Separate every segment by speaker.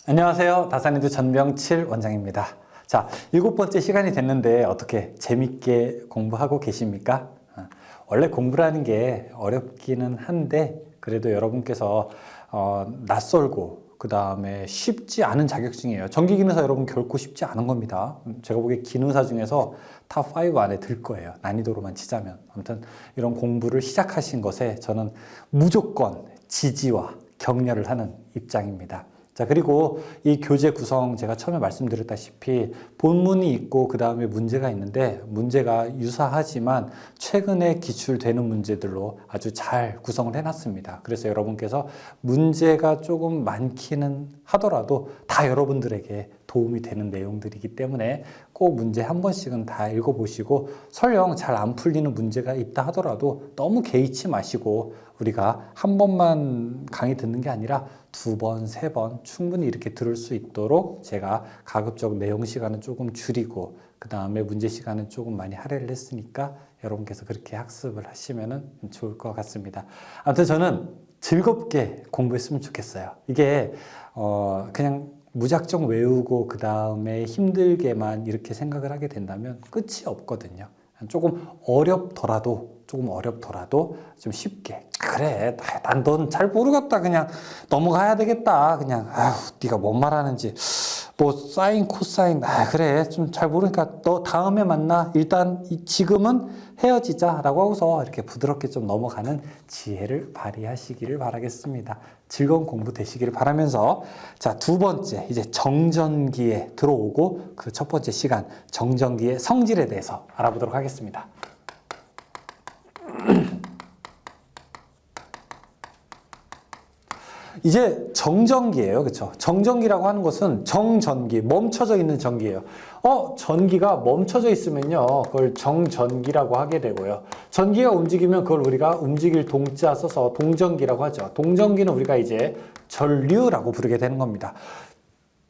Speaker 1: 안녕하세요. 다산이도 전병칠 원장입니다. 자, 7번째 시간이 됐는데 어떻게 재밌게 공부하고 계십니까? 원래 공부라는 게 어렵기는 한데 그래도 여러분께서 낯설고 그 다음에 쉽지 않은 자격증이에요. 전기기능사 여러분 결코 쉽지 않은 겁니다. 제가 보기에 기능사 중에서 탑5 안에 들 거예요. 난이도로만 치자면. 아무튼 이런 공부를 시작하신 것에 저는 무조건 지지와 격려를 하는 입장입니다. 자, 그리고 이 교재 구성 제가 처음에 말씀드렸다시피 본문이 있고 그 다음에 문제가 있는데 문제가 유사하지만 최근에 기출되는 문제들로 아주 잘 구성을 해놨습니다. 그래서 여러분께서 문제가 조금 많기는 하더라도 다 여러분들에게 도움이 되는 내용들이기 때문에 꼭 문제 한 번씩은 다 읽어보시고 설령 잘 안 풀리는 문제가 있다 하더라도 너무 개의치 마시고 우리가 한 번만 강의 듣는 게 아니라 2번, 3번 충분히 이렇게 들을 수 있도록 제가 가급적 내용 시간은 조금 줄이고 그 다음에 문제 시간은 조금 많이 할애를 했으니까 여러분께서 그렇게 학습을 하시면 좋을 것 같습니다. 아무튼 저는 즐겁게 공부했으면 좋겠어요. 이게 그냥 무작정 외우고 그 다음에 힘들게만 이렇게 생각을 하게 된다면 끝이 없거든요. 조금 어렵더라도 좀 쉽게 그래 난 넌 잘 모르겠다 그냥 넘어가야 되겠다 그냥 아휴 네가 뭔 말하는지 뭐 사인 코사인 그래 좀 잘 모르니까 너 다음에 만나 일단 지금은 헤어지자 라고 하고서 이렇게 부드럽게 좀 넘어가는 지혜를 발휘하시기를 바라겠습니다. 즐거운 공부 되시기를 바라면서 자, 2번째 이제 정전기에 들어오고 그 첫 번째 시간 정전기의 성질에 대해서 알아보도록 하겠습니다. 이제 정전기예요. 그렇죠? 정전기라고 하는 것은 정전기, 멈춰져 있는 전기예요. 전기가 멈춰져 있으면요. 그걸 정전기라고 하게 되고요. 전기가 움직이면 그걸 우리가 움직일 동자 써서 동전기라고 하죠. 동전기는 우리가 이제 전류라고 부르게 되는 겁니다.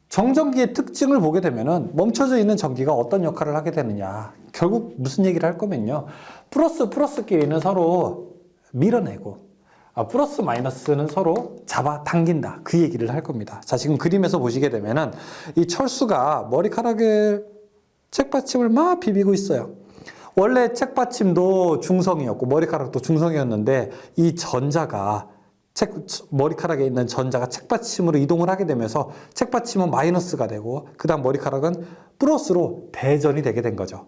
Speaker 1: 정전기의 특징을 보게 되면은 멈춰져 있는 전기가 어떤 역할을 하게 되느냐. 결국 무슨 얘기를 할 거면요. 플러스끼리는 서로 밀어내고 플러스 마이너스는 서로 잡아당긴다. 그 얘기를 할 겁니다. 자, 지금 그림에서 보시게 되면은 이 철수가 머리카락에 책받침을 막 비비고 있어요. 원래 책받침도 중성이었고 머리카락도 중성이었는데 이 전자가 머리카락에 있는 전자가 책받침으로 이동을 하게 되면서 책받침은 마이너스가 되고 그 다음 머리카락은 플러스로 대전이 되게 된 거죠.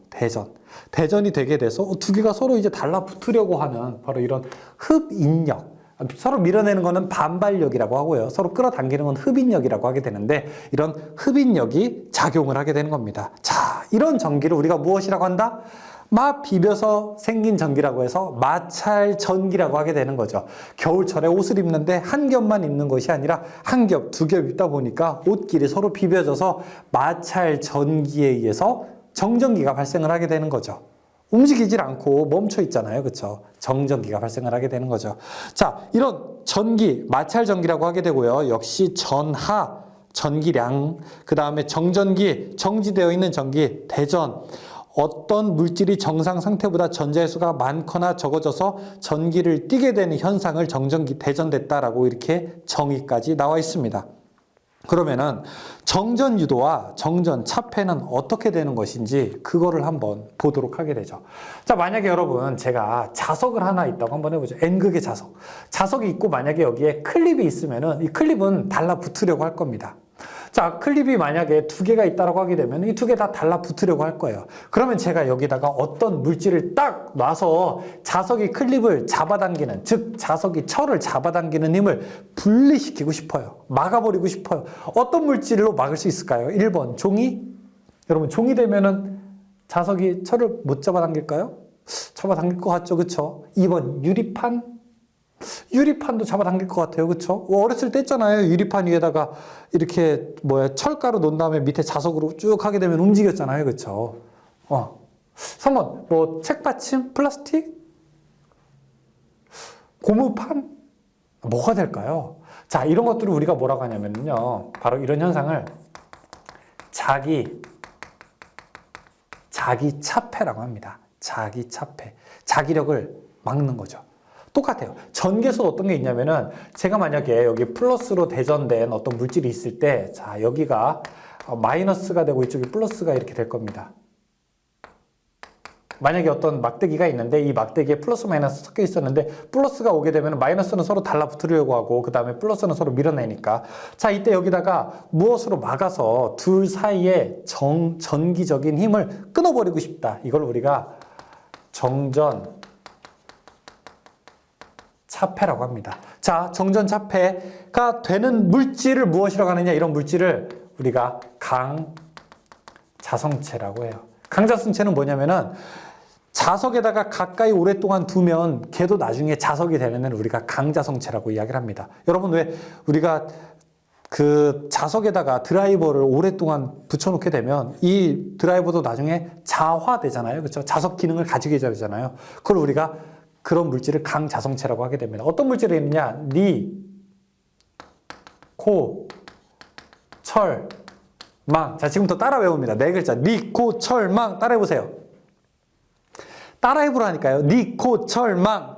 Speaker 1: 대전이 되게 돼서 두 개가 서로 이제 달라붙으려고 하는 바로 이런 흡인력. 서로 밀어내는 거는 반발력이라고 하고요. 서로 끌어당기는 건 흡인력이라고 하게 되는데 이런 흡인력이 작용을 하게 되는 겁니다. 자, 이런 전기를 우리가 무엇이라고 한다? 막 비벼서 생긴 전기라고 해서 마찰 전기라고 하게 되는 거죠. 겨울철에 옷을 입는데 한 겹만 입는 것이 아니라 한 겹, 2겹 입다 보니까 옷끼리 서로 비벼져서 마찰 전기에 의해서 정전기가 발생을 하게 되는 거죠. 움직이질 않고 멈춰 있잖아요. 그렇죠? 정전기가 발생을 하게 되는 거죠. 자, 이런 전기, 마찰 전기라고 하게 되고요. 역시 전하, 전기량, 그 다음에 정전기, 정지되어 있는 전기, 대전, 어떤 물질이 정상 상태보다 전자의 수가 많거나 적어져서 전기를 띠게 되는 현상을 정전기, 대전됐다라고 이렇게 정의까지 나와 있습니다. 그러면은 정전 유도와 정전 차폐는 어떻게 되는 것인지 그거를 한번 보도록 하게 되죠. 자, 만약에 여러분 제가 자석을 하나 있다고 한번 해보죠. N극의 자석. 자석이 있고 만약에 여기에 클립이 있으면은 이 클립은 달라붙으려고 할 겁니다. 자, 클립이 만약에 2개가 있다고 하게 되면 이 2개 다 달라붙으려고 할 거예요. 그러면 제가 여기다가 어떤 물질을 딱 놔서 자석이 클립을 잡아당기는, 즉 자석이 철을 잡아당기는 힘을 분리시키고 싶어요. 막아버리고 싶어요. 어떤 물질로 막을 수 있을까요? 1번 종이? 여러분 종이 되면은 자석이 철을 못 잡아당길까요? 잡아당길 것 같죠, 그렇죠? 2번 유리판? 유리판도 잡아당길 것 같아요. 그쵸? 어렸을 때 했잖아요. 유리판 위에다가 이렇게 철가루 놓은 다음에 밑에 자석으로 쭉 하게 되면 움직였잖아요. 그쵸? 3번 책받침? 플라스틱? 고무판? 뭐가 될까요? 자, 이런 것들을 우리가 뭐라고 하냐면요. 바로 이런 현상을 자기 차폐라고 합니다. 자기 차폐. 자기력을 막는 거죠. 똑같아요. 전기에서 어떤 게 있냐면은 제가 만약에 여기 플러스로 대전된 어떤 물질이 있을 때, 자, 여기가 마이너스가 되고 이쪽이 플러스가 이렇게 될 겁니다. 만약에 어떤 막대기가 있는데 이 막대기에 플러스 마이너스 섞여 있었는데 플러스가 오게 되면 마이너스는 서로 달라붙으려고 하고 그 다음에 플러스는 서로 밀어내니까, 자, 이때 여기다가 무엇으로 막아서 둘 사이에 전기적인 힘을 끊어버리고 싶다. 이걸 우리가 정전 차폐라고 합니다. 자, 정전 차폐가 되는 물질을 무엇이라고 하느냐, 이런 물질을 우리가 강자성체라고 해요. 강자성체는 뭐냐면은 자석에다가 가까이 오랫동안 두면 걔도 나중에 자석이 되는 애를 우리가 강자성체라고 이야기를 합니다. 여러분, 왜 우리가 그 자석에다가 드라이버를 오랫동안 붙여놓게 되면 이 드라이버도 나중에 자화되잖아요. 그렇죠? 자석 기능을 가지게 되잖아요. 그걸 우리가 그런 물질을 강자성체라고 하게 됩니다. 어떤 물질이 있느냐? 니, 코, 철, 망. 자, 지금부터 따라 외웁니다. 네 글자. 니, 코, 철, 망. 따라해보세요. 따라해보라니까요. 니, 코, 철, 망.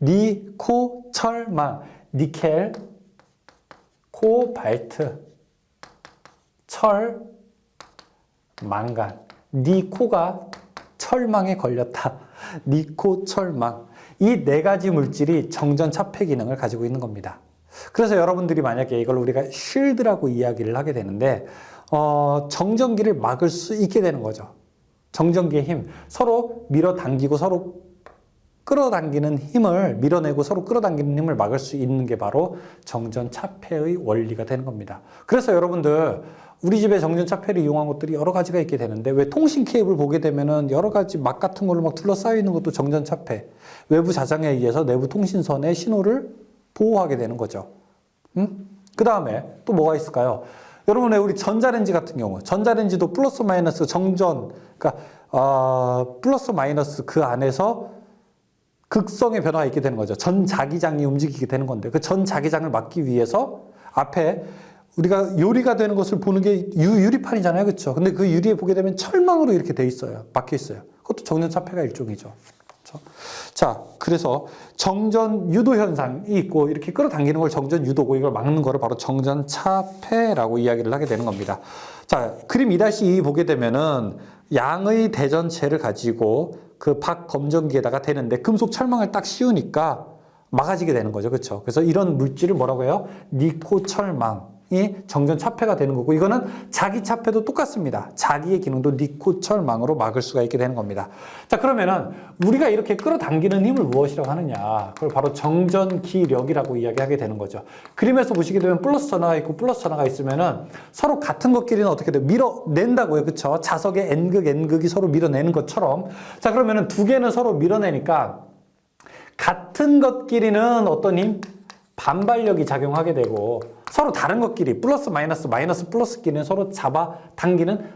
Speaker 1: 니, 코, 철, 망. 니켈, 코발트, 철, 망간. 니 코가 철망에 걸렸다. 니 코, 철망. 이 네 가지 물질이 정전 차폐 기능을 가지고 있는 겁니다. 그래서 여러분들이 만약에 이걸 우리가 쉴드라고 이야기를 하게 되는데, 정전기를 막을 수 있게 되는 거죠. 정전기의 힘. 서로 밀어당기고 서로 끌어당기는 힘을 밀어내고 서로 끌어당기는 힘을 막을 수 있는 게 바로 정전 차폐의 원리가 되는 겁니다. 그래서 여러분들, 우리 집에 정전 차폐를 이용한 것들이 여러 가지가 있게 되는데, 왜 통신 케이블 보게 되면은 여러 가지 막 같은 걸로 막 둘러싸여 있는 것도 정전 차폐. 외부 자장에 의해서 내부 통신선의 신호를 보호하게 되는 거죠. 그 다음에 또 뭐가 있을까요? 여러분, 왜 우리 전자레인지 같은 경우, 전자레인지도 플러스 마이너스 정전, 그러니까 플러스 마이너스 그 안에서 극성의 변화가 있게 되는 거죠. 전자기장이 움직이게 되는 건데, 그 전자기장을 막기 위해서 앞에 우리가 요리가 되는 것을 보는 게 유리판이잖아요. 그렇죠? 근데 그 유리에 보게 되면 철망으로 이렇게 돼 있어요. 막혀 있어요. 그것도 정전 차폐가 일종이죠. 그렇죠? 자, 그래서 정전 유도 현상이 있고, 이렇게 끌어당기는 걸 정전 유도고, 이걸 막는 거를 바로 정전 차폐라고 이야기를 하게 되는 겁니다. 자, 그림 2-2 보게 되면은 양의 대전체를 가지고 그 박검전기에다가 대는데 금속 철망을 딱 씌우니까 막아지게 되는 거죠. 그렇죠? 그래서 이런 물질을 뭐라고 해요? 니코철망이 정전 차폐가 되는 거고, 이거는 자기 차폐도 똑같습니다. 자기의 기능도 니코철망으로 막을 수가 있게 되는 겁니다. 자, 그러면은 우리가 이렇게 끌어당기는 힘을 무엇이라고 하느냐? 그걸 바로 정전기력이라고 이야기하게 되는 거죠. 그림에서 보시게 되면 플러스 전화가 있고 플러스 전화가 있으면은 서로 같은 것끼리는 어떻게 돼요? 밀어낸다고요. 그렇죠? 자석의 N극이 서로 밀어내는 것처럼. 자, 그러면은 두 개는 서로 밀어내니까 같은 것끼리는 어떤 힘? 반발력이 작용하게 되고, 서로 다른 것끼리 플러스 마이너스 플러스끼리는 서로 잡아당기는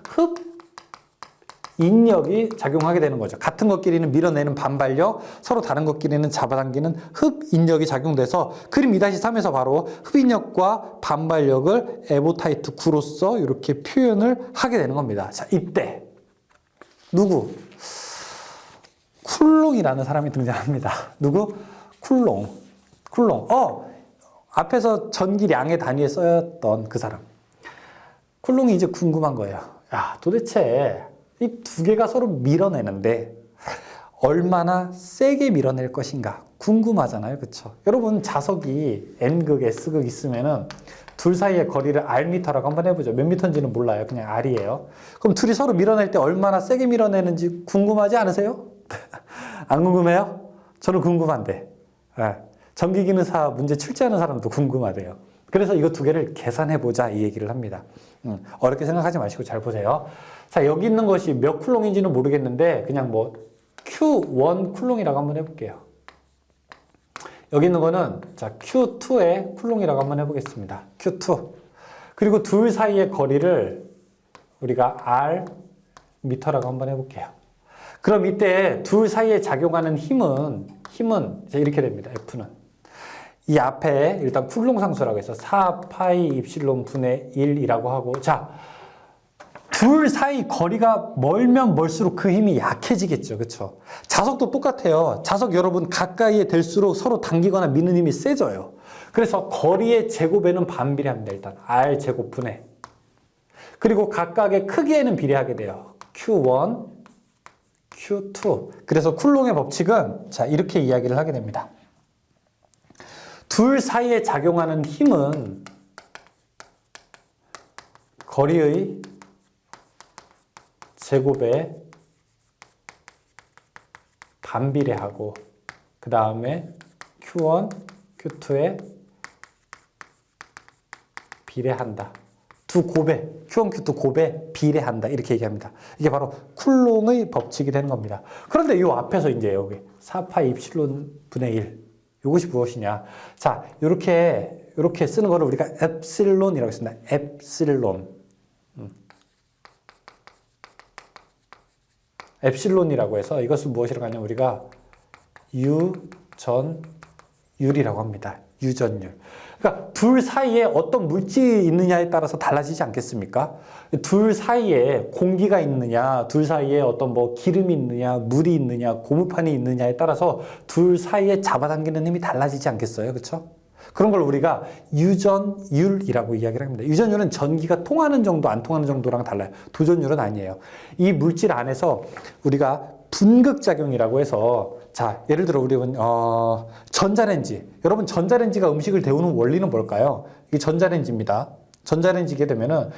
Speaker 1: 흡인력이 작용하게 되는 거죠. 같은 것끼리는 밀어내는 반발력, 서로 다른 것끼리는 잡아당기는 흡인력이 작용돼서 그림 2-3에서 바로 흡인력과 반발력을 에보타이트 9로서 이렇게 표현을 하게 되는 겁니다. 자, 이때 누구? 쿨롱이라는 사람이 등장합니다. 누구? 쿨롱. 앞에서 전기량의 단위에 써였던 그 사람. 쿨롱이 이제 궁금한 거예요. 야, 도대체 이 두 개가 서로 밀어내는데 얼마나 세게 밀어낼 것인가 궁금하잖아요. 그렇죠? 여러분, 자석이 N극, S극 있으면은 둘 사이의 거리를 R미터라고 한번 해보죠. 몇 미터인지는 몰라요. 그냥 R이에요. 그럼 둘이 서로 밀어낼 때 얼마나 세게 밀어내는지 궁금하지 않으세요? 안 궁금해요? 저는 궁금한데. 네. 전기기능사 문제 출제하는 사람도 궁금하대요. 그래서 이거 두 개를 계산해보자 이 얘기를 합니다. 어렵게 생각하지 마시고 잘 보세요. 자, 여기 있는 것이 몇 쿨롱인지는 모르겠는데 그냥 뭐 Q1 쿨롱이라고 한번 해볼게요. 여기 있는 거는 자 Q2의 쿨롱이라고 한번 해보겠습니다. Q2. 그리고 둘 사이의 거리를 우리가 R 미터라고 한번 해볼게요. 그럼 이때 둘 사이에 작용하는 힘은 이렇게 됩니다. F는. 이 앞에 일단 쿨롱 상수라고 해서 4파이 입실론 분의 1이라고 하고, 자, 둘 사이 거리가 멀면 멀수록 그 힘이 약해지겠죠. 그렇죠? 자석도 똑같아요. 자석 여러분 가까이에 될수록 서로 당기거나 미는 힘이 세져요. 그래서 거리의 제곱에는 반비례합니다. 일단 R 제곱분의 그리고 각각의 크기에는 비례하게 돼요. Q1, Q2. 그래서 쿨롱의 법칙은 자 이렇게 이야기를 하게 됩니다. 둘 사이에 작용하는 힘은 거리의 제곱에 반비례하고 그 다음에 Q1, Q2에 비례한다. 두 곱에, Q1, Q2 곱에 비례한다. 이렇게 얘기합니다. 이게 바로 쿨롱의 법칙이 되는 겁니다. 그런데 이 앞에서 이제 여기 4파이 입실론 분의 1. 이것이 무엇이냐. 자, 요렇게 쓰는 거를 우리가 엡실론이라고 했습니다. 엡실론. 엡실론이라고 해서 이것은 무엇이라고 하냐면 우리가 유전율이라고 합니다. 유전율. 그러니까 둘 사이에 어떤 물질이 있느냐에 따라서 달라지지 않겠습니까? 둘 사이에 공기가 있느냐, 둘 사이에 어떤 뭐 기름이 있느냐, 물이 있느냐, 고무판이 있느냐에 따라서 둘 사이에 잡아당기는 힘이 달라지지 않겠어요? 그렇죠? 그런 걸 우리가 유전율이라고 이야기를 합니다. 유전율은 전기가 통하는 정도, 안 통하는 정도랑 달라요. 도전율은 아니에요. 이 물질 안에서 우리가 분극작용이라고 해서 자, 예를 들어 우리는 전자레인지. 여러분 전자레인지가 음식을 데우는 원리는 뭘까요? 이게 전자레인지입니다. 전자레인지게 되면은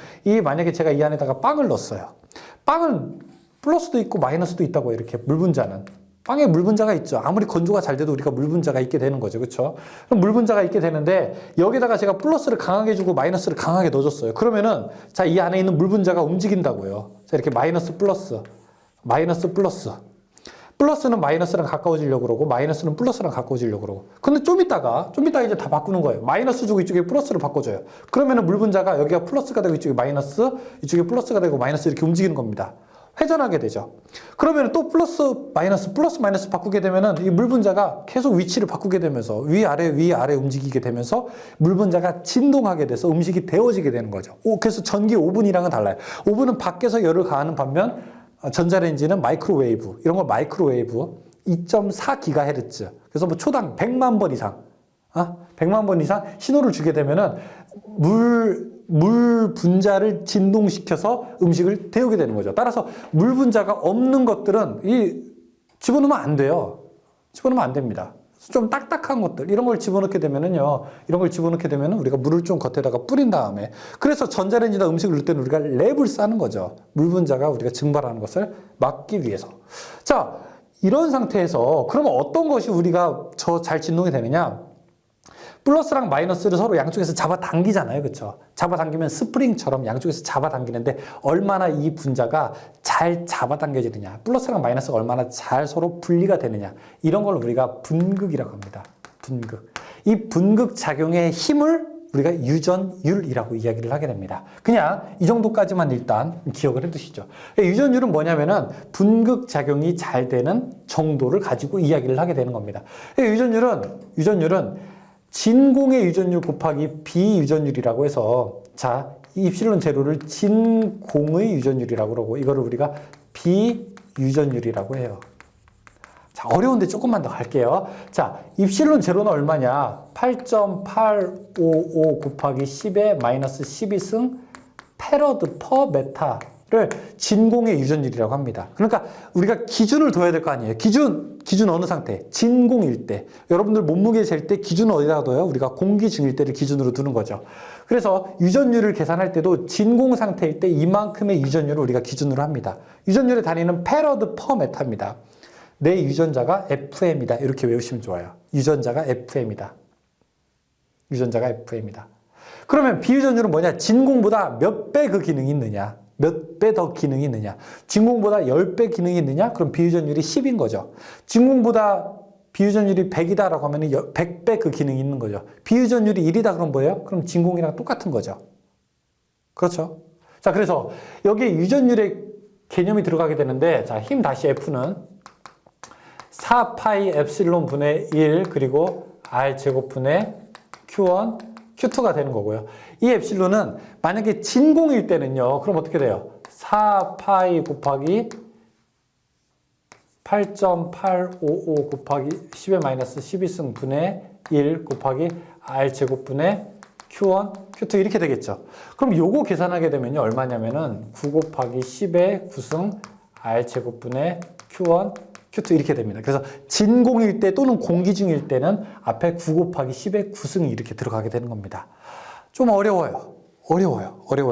Speaker 1: 만약에 제가 이 안에다가 빵을 넣었어요. 빵은 플러스도 있고 마이너스도 있다고 이렇게 물 분자는. 빵에 물 분자가 있죠. 아무리 건조가 잘 돼도 우리가 물 분자가 있게 되는 거죠. 그렇죠? 그럼 물 분자가 있게 되는데 여기다가 제가 플러스를 강하게 주고 마이너스를 강하게 넣어줬어요. 그러면은 자, 이 안에 있는 물 분자가 움직인다고요. 자, 이렇게 마이너스 플러스, 마이너스 플러스. 플러스는 마이너스랑 가까워지려고 그러고 마이너스는 플러스랑 가까워지려고 그러고. 근데 좀 이따가 이제 다 바꾸는 거예요. 마이너스 주고 이쪽에 플러스를 바꿔줘요. 그러면은 물 분자가 여기가 플러스가 되고 이쪽에 마이너스, 이쪽에 플러스가 되고 마이너스 이렇게 움직이는 겁니다. 회전하게 되죠. 그러면 또 플러스 마이너스 바꾸게 되면은 이 물 분자가 계속 위치를 바꾸게 되면서 위아래 움직이게 되면서 물 분자가 진동하게 돼서 음식이 데워지게 되는 거죠. 그래서 전기 오븐이랑은 달라요. 오븐은 밖에서 열을 가하는 반면 전자레인지는 마이크로웨이브, 이런 걸 마이크로웨이브 2.4GHz. 그래서 뭐 초당 100만 번 이상, 100만 번 이상 신호를 주게 되면은 물 분자를 진동시켜서 음식을 데우게 되는 거죠. 따라서 물 분자가 없는 것들은 집어넣으면 안 돼요. 집어넣으면 안 됩니다. 좀 딱딱한 것들, 이런 걸 집어넣게 되면은요, 우리가 물을 좀 겉에다가 뿌린 다음에, 그래서 전자레인지나 음식을 넣을 때는 우리가 랩을 싸는 거죠. 물 분자가 우리가 증발하는 것을 막기 위해서. 자, 이런 상태에서 그러면 어떤 것이 우리가 잘 진동이 되느냐? 플러스랑 마이너스를 서로 양쪽에서 잡아당기잖아요. 그렇죠? 잡아당기면 스프링처럼 양쪽에서 잡아당기는데 얼마나 이 분자가 잘 잡아당겨지느냐, 플러스랑 마이너스가 얼마나 잘 서로 분리가 되느냐, 이런 걸 우리가 분극이라고 합니다. 분극. 이 분극 작용의 힘을 우리가 유전율이라고 이야기를 하게 됩니다. 그냥 이 정도까지만 일단 기억을 해두시죠. 유전율은 뭐냐면은 분극 작용이 잘 되는 정도를 가지고 이야기를 하게 되는 겁니다. 유전율은 진공의 유전율 곱하기 비유전율이라고 해서, 자, 이 입실론 제로를 진공의 유전율이라고 그러고 이거를 우리가 비유전율이라고 해요. 자, 어려운데 조금만 더 갈게요. 자, 입실론 제로는 얼마냐? 8.855 곱하기 10의 마이너스 12승 패러드 퍼 메타를 진공의 유전율이라고 합니다. 그러니까 우리가 기준을 둬야 될 거 아니에요. 기준 어느 상태? 진공일 때. 여러분들 몸무게 잴 때 기준을 어디다 둬요? 우리가 공기 중일 때를 기준으로 두는 거죠. 그래서 유전율을 계산할 때도 진공 상태일 때 이만큼의 유전율을 우리가 기준으로 합니다. 유전율의 단위는 패러드 퍼 메타입니다. 내 유전자가 FM이다. 이렇게 외우시면 좋아요. 유전자가 FM이다. 유전자가 FM이다. 그러면 비유전율은 뭐냐? 진공보다 몇 배 그 기능이 있느냐? 몇 배 더 기능이 있느냐? 진공보다 10배 기능이 있느냐? 그럼 비유전율이 10인 거죠. 진공보다 비유전율이 100이다라고 하면 100배 그 기능이 있는 거죠. 비유전율이 1이다 그럼 뭐예요? 그럼 진공이랑 똑같은 거죠. 그렇죠? 자, 그래서 여기에 유전율의 개념이 들어가게 되는데, 자, 힘 다시 F는 4파이 엡실론 분의 1 그리고 R 제곱분의 Q1, Q2가 되는 거고요. 이 엡실론은 만약에 진공일 때는요, 그럼 어떻게 돼요? 4파이 곱하기 8.855 곱하기 10의 마이너스 12승분의 1 곱하기 R제곱분의 Q1, Q2 이렇게 되겠죠. 그럼 요거 계산하게 되면요. 얼마냐면은 9 곱하기 10의 9승 R제곱분의 Q1, Q2 이렇게 됩니다. 그래서 진공일 때 또는 공기중일 때는 앞에 9 곱하기 10의 9승이 이렇게 들어가게 되는 겁니다. 좀 어려워요.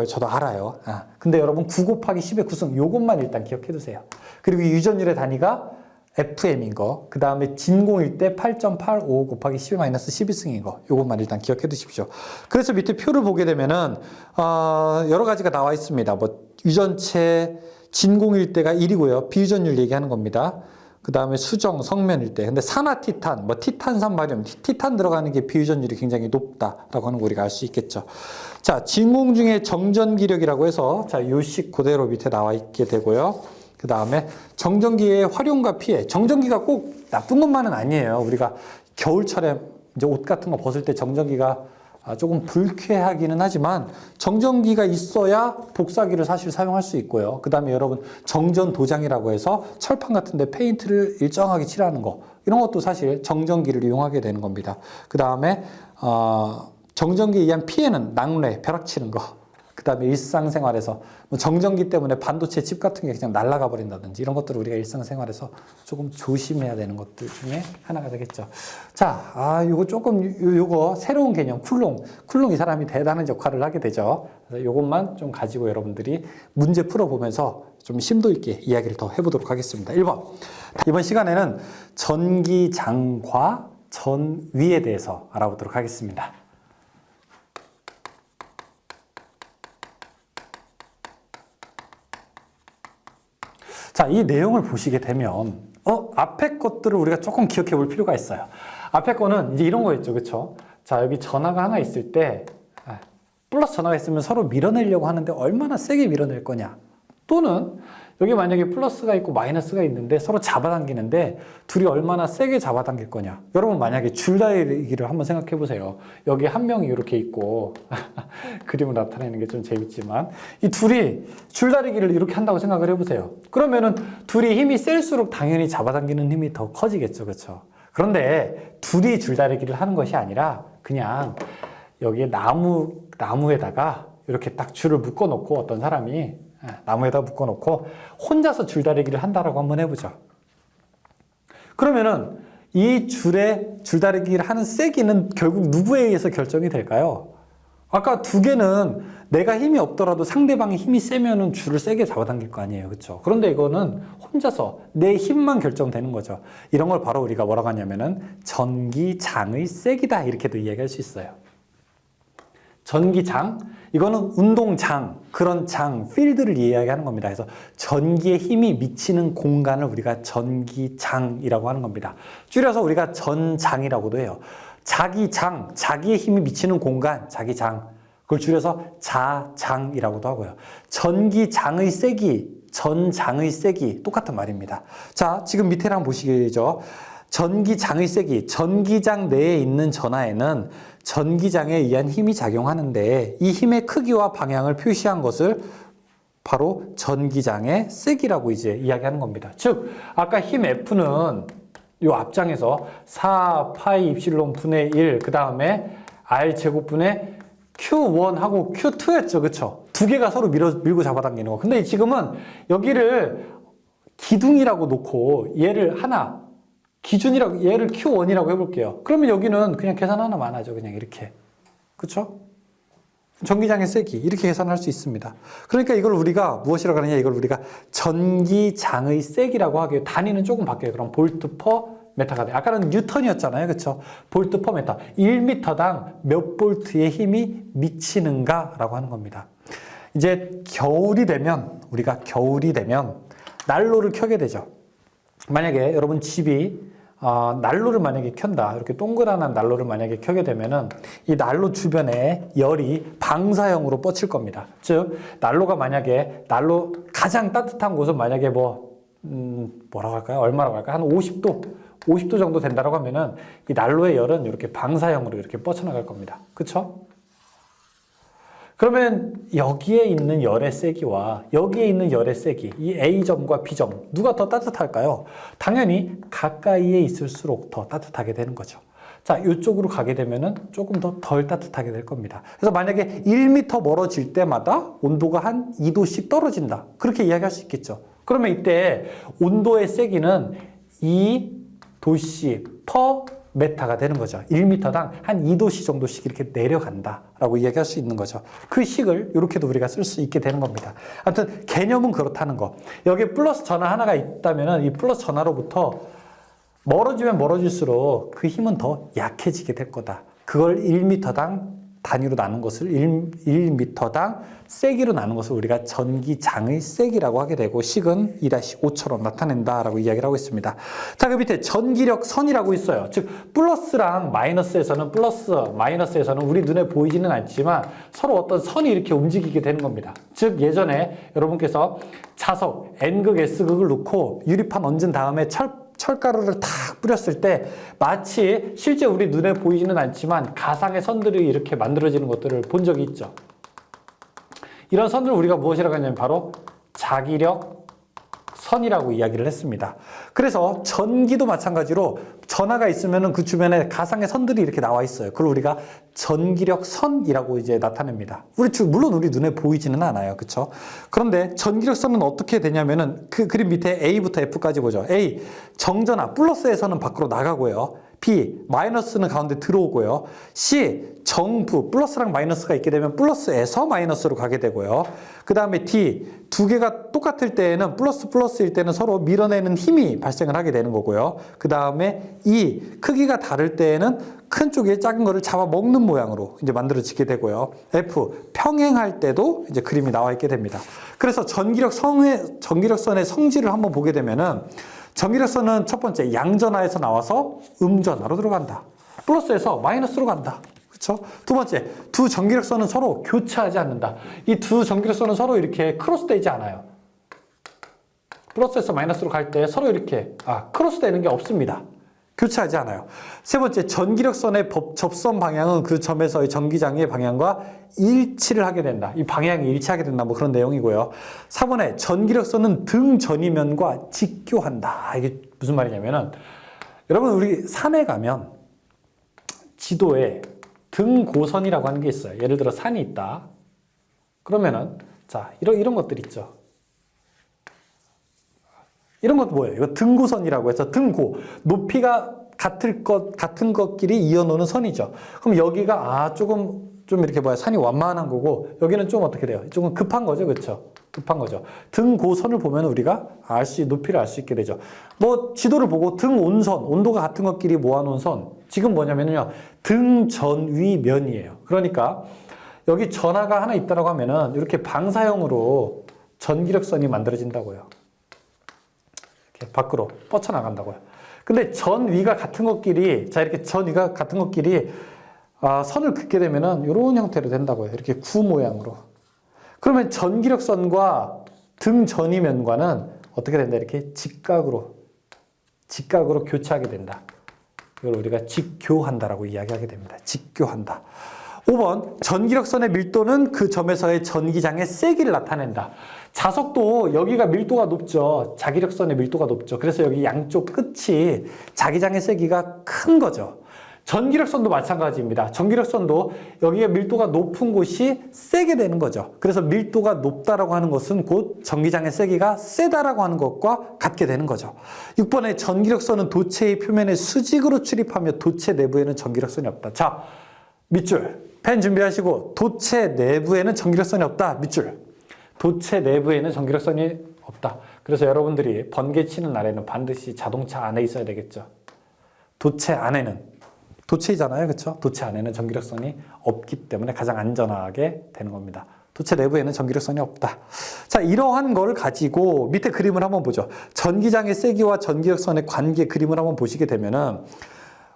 Speaker 1: 저도 알아요. 근데 여러분 9 곱하기 10의 9승 요것만 일단 기억해 두세요. 그리고 유전율의 단위가 FM인 거, 그 다음에 진공일 때 8.85 곱하기 10의 마이너스 12승인 거, 요것만 일단 기억해 두십시오. 그래서 밑에 표를 보게 되면은, 여러 가지가 나와 있습니다. 뭐, 유전체, 진공일 때가 1이고요. 비유전율 얘기하는 겁니다. 그 다음에 수정, 성면일 때. 근데 산화 티탄, 뭐 티탄산 바륨, 티탄 들어가는 게 비유전율이 굉장히 높다라고 하는 거 우리가 알 수 있겠죠. 자, 진공 중에 정전기력이라고 해서, 자, 요식 그대로 밑에 나와 있게 되고요. 그 다음에 정전기의 활용과 피해. 정전기가 꼭 나쁜 것만은 아니에요. 우리가 겨울철에 이제 옷 같은 거 벗을 때 정전기가 조금 불쾌하기는 하지만 정전기가 있어야 복사기를 사실 사용할 수 있고요. 그 다음에 여러분 정전 도장이라고 해서 철판 같은 데 페인트를 일정하게 칠하는 거, 이런 것도 사실 정전기를 이용하게 되는 겁니다. 그 다음에 정전기에 의한 피해는 낙뢰, 벼락 치는 거, 그 다음에 일상생활에서 뭐 정전기 때문에 반도체 칩 같은 게 그냥 날아가 버린다든지 이런 것들을 우리가 일상생활에서 조금 조심해야 되는 것들 중에 하나가 되겠죠. 자, 요거 조금, 요거 새로운 개념, 쿨롱 이 사람이 대단한 역할을 하게 되죠. 그래서 요것만 좀 가지고 여러분들이 문제 풀어보면서 좀 심도 있게 이야기를 더 해보도록 하겠습니다. 1번. 이번 시간에는 전기장과 전위에 대해서 알아보도록 하겠습니다. 자, 이 내용을 보시게 되면, 앞에 것들을 우리가 조금 기억해 볼 필요가 있어요. 앞에 거는 이제 이런 거였죠. 그쵸? 자, 여기 전하가 하나 있을 때, 플러스 전하가 있으면 서로 밀어내려고 하는데 얼마나 세게 밀어낼 거냐. 또는, 여기 만약에 플러스가 있고 마이너스가 있는데 서로 잡아당기는데 둘이 얼마나 세게 잡아당길 거냐. 여러분 만약에 줄다리기를 한번 생각해 보세요. 여기 한 명이 이렇게 있고 그림을 나타내는 게 좀 재밌지만 이 둘이 줄다리기를 이렇게 한다고 생각을 해보세요. 그러면은 둘이 힘이 셀수록 당연히 잡아당기는 힘이 더 커지겠죠. 그렇죠? 그런데 둘이 줄다리기를 하는 것이 아니라 그냥 여기에 나무에다가 이렇게 딱 줄을 묶어 놓고 어떤 사람이 나무에다 묶어놓고 혼자서 줄다리기를 한다라고 한번 해보죠. 그러면은 이 줄다리기를 하는 세기는 결국 누구에 의해서 결정이 될까요? 아까 두 개는 내가 힘이 없더라도 상대방이 힘이 세면은 줄을 세게 잡아당길 거 아니에요. 그렇죠? 그런데 이거는 혼자서 내 힘만 결정되는 거죠. 이런 걸 바로 우리가 뭐라고 하냐면은 전기장의 세기다, 이렇게도 이야기할 수 있어요. 전기장, 이거는 운동장, 그런 장, 필드를 이야기하는 겁니다. 그래서 전기의 힘이 미치는 공간을 우리가 전기장이라고 하는 겁니다. 줄여서 우리가 전장이라고도 해요. 자기장, 자기의 힘이 미치는 공간, 자기장. 그걸 줄여서 자장이라고도 하고요. 전기장의 세기, 전장의 세기, 똑같은 말입니다. 자, 지금 밑에를 한번 보시죠. 전기장의 세기, 전기장 내에 있는 전하에는 전기장에 의한 힘이 작용하는데 이 힘의 크기와 방향을 표시한 것을 바로 전기장의 세기라고 이제 이야기하는 겁니다. 즉, 아까 힘 F는 이 앞장에서 4파이 입실론 분의 1, 그 다음에 R 제곱분의 Q1하고 Q2였죠. 그쵸? 두 개가 서로 밀고 잡아당기는 거. 근데 지금은 여기를 기둥이라고 놓고 얘를 하나, 기준이라고, 얘를 Q1이라고 해볼게요. 그러면 여기는 그냥 계산 하나만 하죠. 그냥 이렇게. 그쵸? 전기장의 세기. 이렇게 계산할 수 있습니다. 그러니까 이걸 우리가 무엇이라고 하느냐. 이걸 우리가 전기장의 세기라고 하고요. 단위는 조금 바뀌어요. 그럼 볼트 퍼 메타가 돼요. 아까는 뉴턴이었잖아요. 그쵸? 볼트 퍼 메타. 1m당 몇 볼트의 힘이 미치는가라고 하는 겁니다. 이제 우리가 겨울이 되면 난로를 켜게 되죠. 만약에 여러분 집이 난로를 만약에 켠다. 이렇게 동그란 난로를 만약에 켜게 되면은 이 난로 주변에 열이 방사형으로 뻗칠 겁니다. 즉, 난로가 만약에 가장 따뜻한 곳은 만약에 뭐라고 할까요? 얼마라고 할까요? 한 50도 정도 된다라고 하면은 이 난로의 열은 이렇게 방사형으로 이렇게 뻗쳐나갈 겁니다. 그쵸? 그러면 여기에 있는 열의 세기와 여기에 있는 열의 세기, 이 A점과 B점, 누가 더 따뜻할까요? 당연히 가까이에 있을수록 더 따뜻하게 되는 거죠. 자, 이쪽으로 가게 되면은 조금 더 덜 따뜻하게 될 겁니다. 그래서 만약에 1m 멀어질 때마다 온도가 한 2도씩 떨어진다. 그렇게 이야기할 수 있겠죠. 그러면 이때 온도의 세기는 2도씨 퍼 메타가 되는 거죠. 1m당 한 2도씨 정도씩 이렇게 내려간다라고 이야기할 수 있는 거죠. 그 식을 이렇게도 우리가 쓸 수 있게 되는 겁니다. 아무튼 개념은 그렇다는 거. 여기에 플러스 전하 하나가 있다면은 이 플러스 전하로부터 멀어지면 멀어질수록 그 힘은 더 약해지게 될 거다. 그걸 1m당 단위로 나눈 것을 1m당 세기로 나눈 것을 우리가 전기장의 세기라고 하게 되고 식은 2-5처럼 나타낸다라고 이야기를 하고 있습니다. 자, 그 밑에 전기력 선이라고 있어요. 즉 플러스랑 마이너스에서는 플러스, 마이너스에서는 우리 눈에 보이지는 않지만 서로 어떤 선이 이렇게 움직이게 되는 겁니다. 즉 예전에 여러분께서 자석 N극, S극을 놓고 유리판 얹은 다음에 철가루를 탁 뿌렸을 때 마치 실제 우리 눈에 보이지는 않지만 가상의 선들이 이렇게 만들어지는 것들을 본 적이 있죠. 이런 선들을 우리가 무엇이라고 하냐면 바로 자기력 선이라고 이야기를 했습니다. 그래서 전기도 마찬가지로 전하가 있으면 그 주변에 가상의 선들이 이렇게 나와 있어요. 그걸 우리가 전기력 선이라고 이제 나타냅니다. 물론 우리 눈에 보이지는 않아요. 그렇죠? 그런데 전기력 선은 어떻게 되냐면은 그 그림 밑에 A부터 F까지 보죠. A, 정전하, 플러스에서는 밖으로 나가고요. B, 마이너스는 가운데 들어오고요. C, 정부, 플러스랑 마이너스가 있게 되면 플러스에서 마이너스로 가게 되고요. 그 다음에 D, 두 개가 똑같을 때에는 플러스일 때는 서로 밀어내는 힘이 발생을 하게 되는 거고요. 그 다음에 E, 크기가 다를 때에는 큰 쪽에 작은 거를 잡아먹는 모양으로 이제 만들어지게 되고요. F, 평행할 때도 이제 그림이 나와 있게 됩니다. 그래서 전기력선의 성질을 한번 보게 되면은 전기력선은 첫 번째 양전하에서 나와서 음전하로 들어간다. 플러스에서 마이너스로 간다. 그렇죠? 두 번째, 두 전기력선은 서로 교차하지 않는다. 이 두 전기력선은 서로 이렇게 크로스되지 않아요. 플러스에서 마이너스로 갈 때 서로 이렇게 크로스되는 게 없습니다. 교차하지 않아요. 세 번째, 전기력선의 접선 방향은 그 점에서의 전기장의 방향과 일치를 하게 된다. 이 방향이 일치하게 된다. 뭐 그런 내용이고요. 4번에 전기력선은 등 전이면과 직교한다. 이게 무슨 말이냐면은 여러분 우리 산에 가면 지도에 등고선이라고 하는 게 있어요. 예를 들어 산이 있다. 그러면은 자 이런 것들 있죠. 이런 것도 뭐예요? 이거 등고선이라고 해서 등고, 높이가 같은 것끼리 이어놓는 선이죠. 그럼 여기가 조금 좀 이렇게 산이 완만한 거고 여기는 좀 어떻게 돼요? 조금 급한 거죠, 그렇죠? 급한 거죠. 등고선을 보면 우리가 높이를 알 수 있게 되죠. 뭐 지도를 보고 등온선, 온도가 같은 것끼리 모아놓은 선. 지금 뭐냐면요, 등전위면이에요. 그러니까 여기 전하가 하나 있다라고 하면은 이렇게 방사형으로 전기력선이 만들어진다고요. 밖으로 뻗쳐나간다고요. 근데 전위가 같은 것끼리, 이렇게 전위가 같은 것끼리 선을 긋게 되면은 이런 형태로 된다고요. 이렇게 구 모양으로. 그러면 전기력선과 등전위면과는 어떻게 된다? 이렇게 직각으로 교차하게 된다. 이걸 우리가 직교한다라고 이야기하게 됩니다. 직교한다. 5번, 전기력선의 밀도는 그 점에서의 전기장의 세기를 나타낸다. 자석도 여기가 밀도가 높죠. 자기력선의 밀도가 높죠. 그래서 여기 양쪽 끝이 자기장의 세기가 큰 거죠. 전기력선도 마찬가지입니다. 전기력선도 여기가 밀도가 높은 곳이 세게 되는 거죠. 그래서 밀도가 높다라고 하는 것은 곧 전기장의 세기가 세다라고 하는 것과 같게 되는 거죠. 6번에 전기력선은 도체의 표면에 수직으로 출입하며 도체 내부에는 전기력선이 없다. 자, 밑줄. 펜 준비하시고 도체 내부에는 전기력선이 없다. 밑줄. 도체 내부에는 전기력선이 없다. 그래서 여러분들이 번개 치는 날에는 반드시 자동차 안에 있어야 되겠죠. 도체 안에는, 도체이잖아요. 그렇죠? 도체 안에는 전기력선이 없기 때문에 가장 안전하게 되는 겁니다. 도체 내부에는 전기력선이 없다. 자, 이러한 걸 가지고 밑에 그림을 한번 보죠. 전기장의 세기와 전기력선의 관계 그림을 한번 보시게 되면은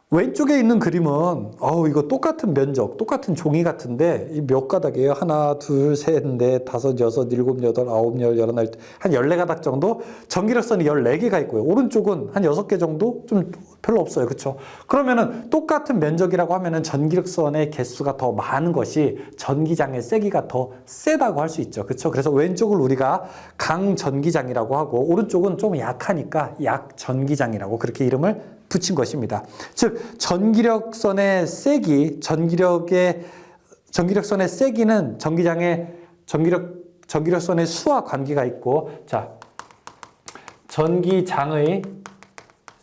Speaker 1: 왼쪽에 있는 그림은 이거 똑같은 면적, 똑같은 종이 같은데 이 몇 가닥이에요? 하나, 둘, 셋, 넷, 다섯, 여섯, 일곱, 여덟, 아홉, 열, 열하나, 한 14가닥 정도 전기력선이 14개가 있고요. 오른쪽은 한 6개 정도 좀 별로 없어요. 그렇죠? 그러면은 똑같은 면적이라고 하면은 전기력선의 개수가 더 많은 것이 전기장의 세기가 더 세다고 할 수 있죠. 그렇죠? 그래서 왼쪽을 우리가 강전기장이라고 하고 오른쪽은 좀 약하니까 약전기장이라고 그렇게 이름을 붙인 것입니다. 즉 전기력선의 세기, 전기력선의 세기는 전기장의 전기력선의 수와 관계가 있고, 자, 전기장의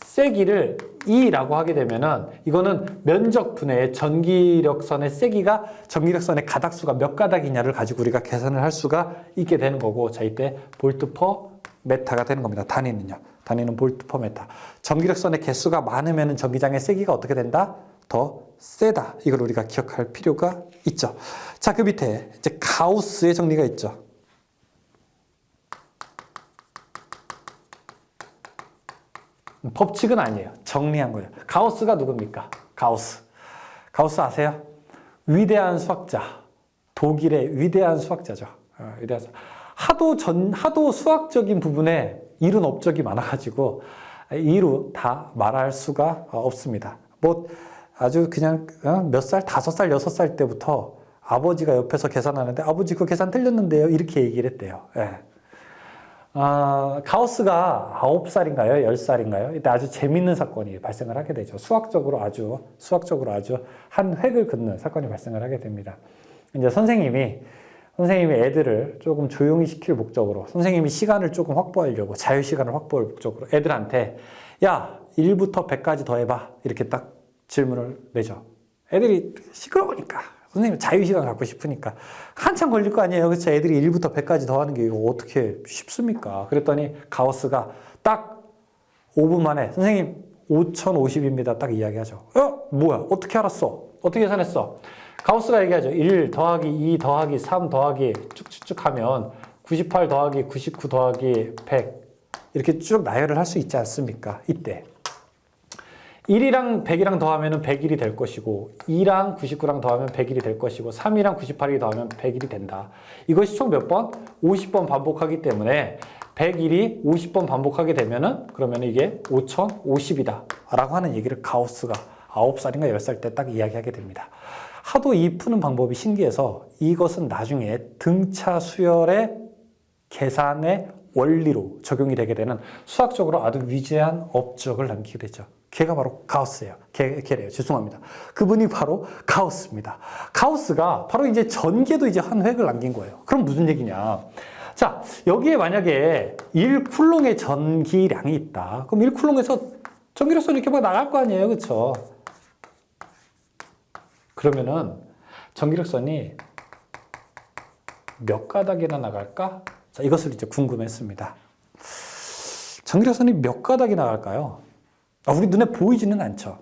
Speaker 1: 세기를 E라고 하게 되면은 이거는 면적 분해의 전기력선의 세기가 전기력선의 가닥수가 몇 가닥이냐를 가지고 우리가 계산을 할 수가 있게 되는 거고, 자, 이때 볼트 퍼 메타가 되는 겁니다. 단위는요. 단위는 볼트 퍼 메타. 전기력선의 개수가 많으면은 전기장의 세기가 어떻게 된다? 더 세다. 이걸 우리가 기억할 필요가 있죠. 자, 그 밑에 이제 가우스의 정리가 있죠. 법칙은 아니에요. 정리한 거예요. 가우스가 누굽니까? 가우스. 가우스 아세요? 위대한 수학자. 독일의 위대한 수학자죠. 하도 수학적인 부분에 이룬 업적이 많아가지고 이루 다 말할 수가 없습니다. 뭐 아주 그냥 몇 살, 5살, 6살 때부터 아버지가 옆에서 계산하는데 아버지 그 계산 틀렸는데요. 이렇게 얘기를 했대요. 예. 가우스가 9살인가요? 10살인가요? 이때 아주 재밌는 사건이 발생을 하게 되죠. 수학적으로 아주 한 획을 긋는 사건이 발생을 하게 됩니다. 이제 선생님이 애들을 조금 조용히 시킬 목적으로, 선생님이 시간을 조금 확보하려고, 자유시간을 확보할 목적으로 애들한테 야, 1부터 100까지 더해봐. 이렇게 딱 질문을 내죠. 애들이 시끄러우니까. 선생님 자유시간 갖고 싶으니까. 한참 걸릴 거 아니에요. 그렇죠? 애들이 1부터 100까지 더하는 게 이거 어떻게 쉽습니까? 그랬더니 가우스가 딱 5분 만에 선생님 5050입니다. 딱 이야기하죠. 뭐야? 어떻게 알았어? 어떻게 계산했어? 가우스가 얘기하죠. 1 더하기 2 더하기 3 더하기 쭉쭉쭉 하면 98 더하기 99 더하기 100 이렇게 쭉 나열을 할 수 있지 않습니까? 이때 1이랑 100이랑 더하면 101이 될 것이고 2랑 99랑 더하면 101이 될 것이고 3이랑 98이 더하면 101이 된다. 이것이 총 몇 번? 50번 반복하기 때문에 101이 50번 반복하게 되면은 그러면 이게 5050이다 라고 하는 얘기를 가우스가 9살인가 10살 때 딱 이야기하게 됩니다. 하도 이 푸는 방법이 신기해서 이것은 나중에 등차 수열의 계산의 원리로 적용이 되게 되는 수학적으로 아주 위대한 업적을 남기게 되죠. 걔가 바로 가우스예요. 걔래요. 죄송합니다. 그분이 바로 가우스입니다. 가우스가 바로 이제 전개도 이제 한 획을 남긴 거예요. 그럼 무슨 얘기냐? 자, 여기에 만약에 1쿨롱의 전기량이 있다. 그럼 1쿨롱에서 전기력선이 이렇게 막 나갈 거 아니에요. 그렇죠? 그러면은 전기력선이 몇 가닥이나 나갈까? 자, 이것을 이제 궁금했습니다. 전기력선이 몇 가닥이 나갈까요? 우리 눈에 보이지는 않죠.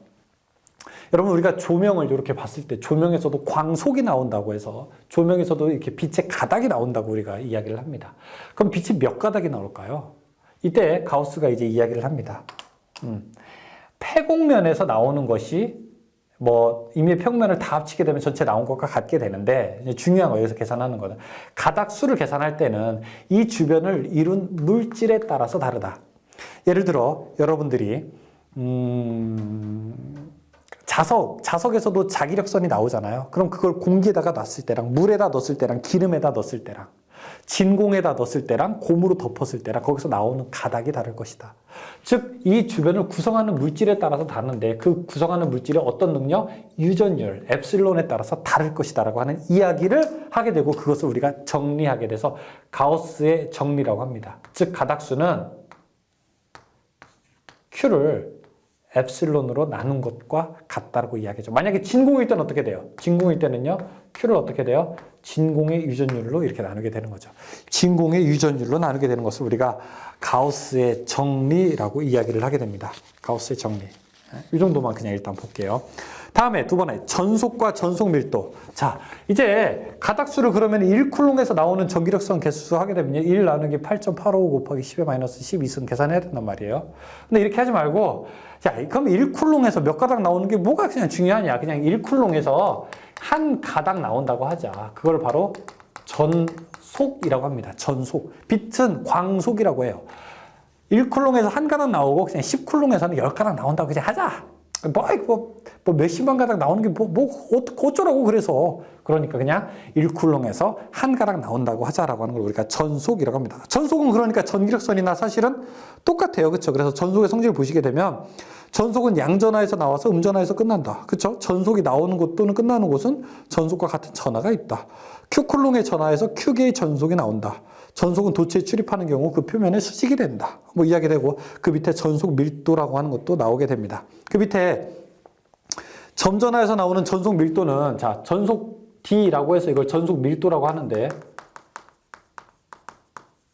Speaker 1: 여러분, 우리가 조명을 이렇게 봤을 때 조명에서도 광속이 나온다고 해서 조명에서도 이렇게 빛의 가닥이 나온다고 우리가 이야기를 합니다. 그럼 빛이 몇 가닥이 나올까요? 이때 가우스가 이제 이야기를 합니다. 폐곡면에서 나오는 것이 뭐 임의 평면을 다 합치게 되면 전체 나온 것과 같게 되는데, 중요한 거 여기서 계산하는 거는 가닥수를 계산할 때는 이 주변을 이룬 물질에 따라서 다르다. 예를 들어 여러분들이 자석에서도 자기력선이 나오잖아요. 그럼 그걸 공기에다가 놨을 때랑 물에다 넣었을 때랑 기름에다 넣었을 때랑 진공에다 넣었을 때랑 고무로 덮었을 때랑 거기서 나오는 가닥이 다를 것이다. 즉, 이 주변을 구성하는 물질에 따라서 다른데 그 구성하는 물질의 어떤 능력, 유전율, 엡실론에 따라서 다를 것이다 라고 하는 이야기를 하게 되고, 그것을 우리가 정리하게 돼서 가우스의 정리라고 합니다. 즉, 가닥수는 Q를 엡실론으로 나눈 것과 같다고 이야기하죠. 만약에 진공일 때는 어떻게 돼요? 진공일 때는요, Q를 어떻게 돼요? 진공의 유전율로 이렇게 나누게 되는 거죠. 진공의 유전율로 나누게 되는 것을 우리가 가우스의 정리라고 이야기를 하게 됩니다. 가우스의 정리. 이 정도만 그냥 일단 볼게요. 다음에 두 번째, 전속과 전속 밀도. 자, 이제 가닥수를 그러면 1쿨롱에서 나오는 전기력선 개수 하게 되면요, 1 나누기 8.855 곱하기 10의 마이너스 12승 계산해야 된단 말이에요. 근데 이렇게 하지 말고, 자, 그럼 1쿨롱에서 몇 가닥 나오는 게 뭐가 그냥 중요하냐. 그냥 1쿨롱에서 한 가닥 나온다고 하자. 그걸 바로 전속이라고 합니다. 전속. 빛은 광속이라고 해요. 1쿨롱에서 한 가닥 나오고 그냥 10쿨롱에서는 10가닥 나온다고 그냥 하자. 뭐 몇십만 가닥 나오는 게 어쩌라고 그래서. 그러니까 그냥 1쿨롱에서 한 가닥 나온다고 하자라고 하는 걸 우리가 전속이라고 합니다. 전속은 그러니까 전기력선이나 사실은 똑같아요. 그렇죠? 그래서 전속의 성질을 보시게 되면 전속은 양전하에서 나와서 음전하에서 끝난다. 그렇죠? 전속이 나오는 곳 또는 끝나는 곳은 전속과 같은 전하가 있다. Q쿨롱의 전하에서 Q개의 전속이 나온다. 전속은 도체에 출입하는 경우 그 표면에 수직이 된다. 뭐 이야기되고 그 밑에 전속 밀도라고 하는 것도 나오게 됩니다. 그 밑에 점전하에서 나오는 전속 밀도는 자 전속 D라고 해서 이걸 전속 밀도라고 하는데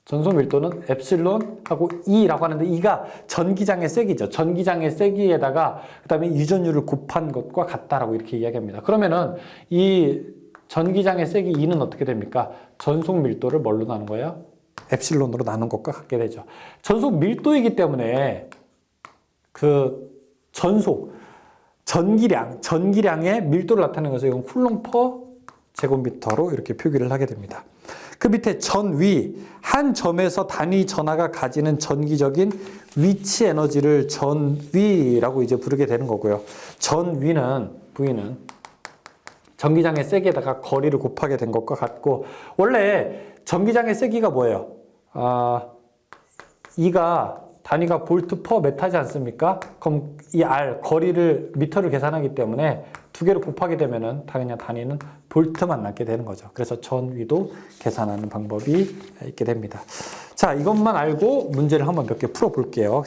Speaker 1: 전속 밀도는 엡실론하고 E라고 하는데 E가 전기장의 세기죠. 전기장의 세기에다가 그다음에 유전율을 곱한 것과 같다라고 이렇게 이야기합니다. 그러면은 이 전기장의 세기 E는 어떻게 됩니까? 전속 밀도를 뭘로 나눈 거예요? 엡실론으로 나눈 것과 같게 되죠. 전속 밀도이기 때문에 그 전기량의 밀도를 나타내는 것을 이건 쿨롱 퍼 제곱미터로 이렇게 표기를 하게 됩니다. 그 밑에 전위, 한 점에서 단위 전하가 가지는 전기적인 위치 에너지를 전위라고 이제 부르게 되는 거고요. V는 전기장의 세기에다가 거리를 곱하게 된 것과 같고, 원래 전기장의 세기가 뭐예요? E가 단위가 볼트 퍼 메타지 않습니까? 그럼 이 R, 거리를, 미터를 계산하기 때문에 두 개를 곱하게 되면은 그냥 단위는 볼트만 남게 되는 거죠. 그래서 전위도 계산하는 방법이 있게 됩니다. 자, 이것만 알고 문제를 한번 몇 개 풀어 볼게요.